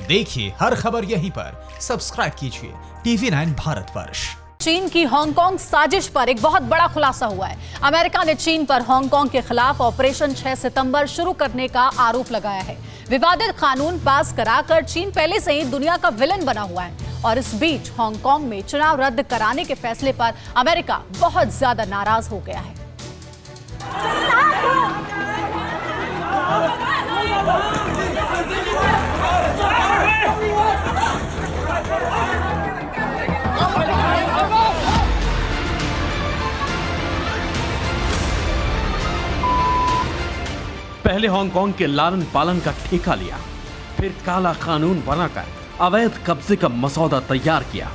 देखिए हर खबर यहीं पर, सब्सक्राइब कीजिए TV9 भारतवर्ष। चीन की हांगकांग साजिश पर एक बहुत बड़ा खुलासा हुआ है। अमेरिका ने चीन पर हांगकांग के खिलाफ ऑपरेशन 6 सितंबर शुरू करने का आरोप लगाया है। विवादित कानून पास कराकर चीन पहले से ही दुनिया का विलन बना हुआ है और इस बीच हांगकांग में चुनाव रद्द कराने के फैसले पर अमेरिका बहुत ज्यादा नाराज हो गया है। पहले हांगकांग के लालन पालन का ठेका लिया, फिर काला कानून बनाकर अवैध कब्जे का मसौदा तैयार किया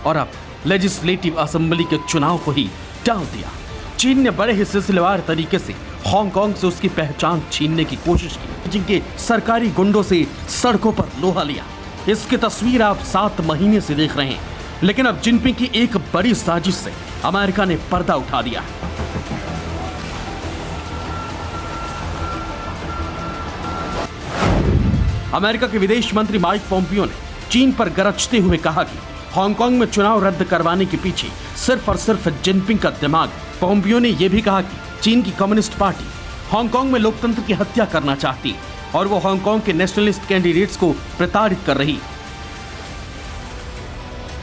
और अब लेजिस्लेटिव असेंबली के चुनाव को ही टाल दिया। चीन ने बड़े ही सिलसिलेवार तरीके से हांगकांग से उसकी पहचान छीनने की कोशिश की, जिनके सरकारी गुंडों से सड़कों पर लोहा लिया। इसकी तस्वीर आप 7 महीने से देख रहे हैं, लेकिन अब जिनपिंग की एक बड़ी साजिश से अमेरिका ने पर्दा उठा दिया। अमेरिका के विदेश मंत्री माइक पोम्पियो ने चीन पर गरजते हुए कहा कि हांगकांग में चुनाव रद्द करवाने के पीछे सिर्फ और सिर्फ जिनपिंग का दिमाग है। पोम्पियो ने यह भी कहा कि चीन की कम्युनिस्ट पार्टी हांगकांग में लोकतंत्र की हत्या करना चाहती है और वो हांगकांग के नेशनलिस्ट कैंडिडेट्स को प्रताड़ित कर रही है।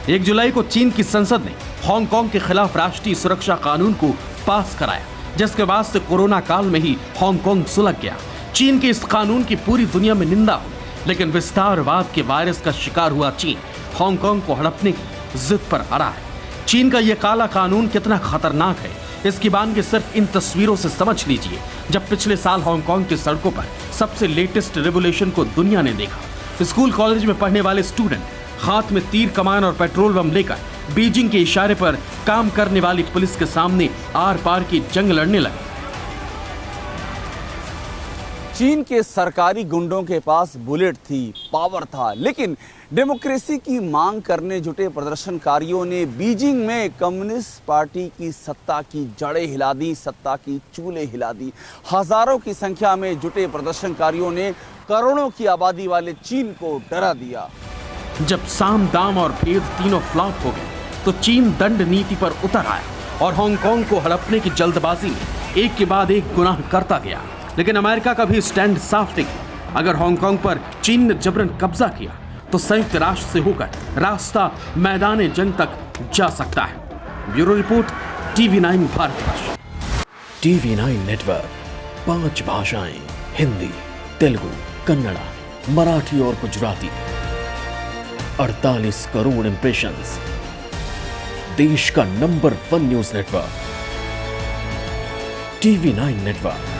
1 जुलाई को चीन की संसद ने हांगकांग के खिलाफ राष्ट्रीय सुरक्षा कानून को पास कराया, जिसके बाद से कोरोना काल में ही हांगकांग सुलग गया। चीन के इस कानून की पूरी दुनिया में निंदा हुई, लेकिन विस्तारवाद के वायरस का शिकार हुआ चीन हांगकांग को हड़पने की जिद पर अड़ा है। चीन का यह काला कानून कितना खतरनाक है, इसकी बानगी सिर्फ इन तस्वीरों से समझ लीजिए। जब पिछले साल हांगकांग की सड़कों पर सबसे लेटेस्ट रेवोल्यूशन को दुनिया ने देखा, स्कूल कॉलेज में पढ़ने वाले स्टूडेंट हाथ में तीर कमान और पेट्रोल बम लेकर बीजिंग के इशारे पर काम करने वाली पुलिस के सामने आर पार की जंग लड़ने लगे। चीन के सरकारी गुंडों के पास बुलेट थी, पावर था, लेकिन डेमोक्रेसी की मांग करने जुटे प्रदर्शनकारियों ने बीजिंग में कम्युनिस्ट पार्टी की सत्ता की जड़ें हिला दी, सत्ता की चूल्हे हिला दी। हजारों की संख्या में जुटे प्रदर्शनकारियों ने करोड़ों की आबादी वाले चीन को डरा दिया। जब साम दाम और भेद तीनों फ्लॉप हो गए तो चीन दंड नीति पर उतर आया और हांगकांग को हड़पने की जल्दबाजी में एक के बाद एक गुनाह करता गया। लेकिन अमेरिका का भी स्टैंड साफ नहीं। अगर हांगकांग पर चीन ने जबरन कब्जा किया तो संयुक्त राष्ट्र से होकर रास्ता मैदान जंग तक जा सकता है। Bureau report TV9 Bharatvarsh. TV9 network 5 भाषाएं, हिंदी, तेलुगु, कन्नड़ा, मराठी और गुजराती। 48 करोड़ इंप्रेशंस। देश का number 1 news network TV9 network.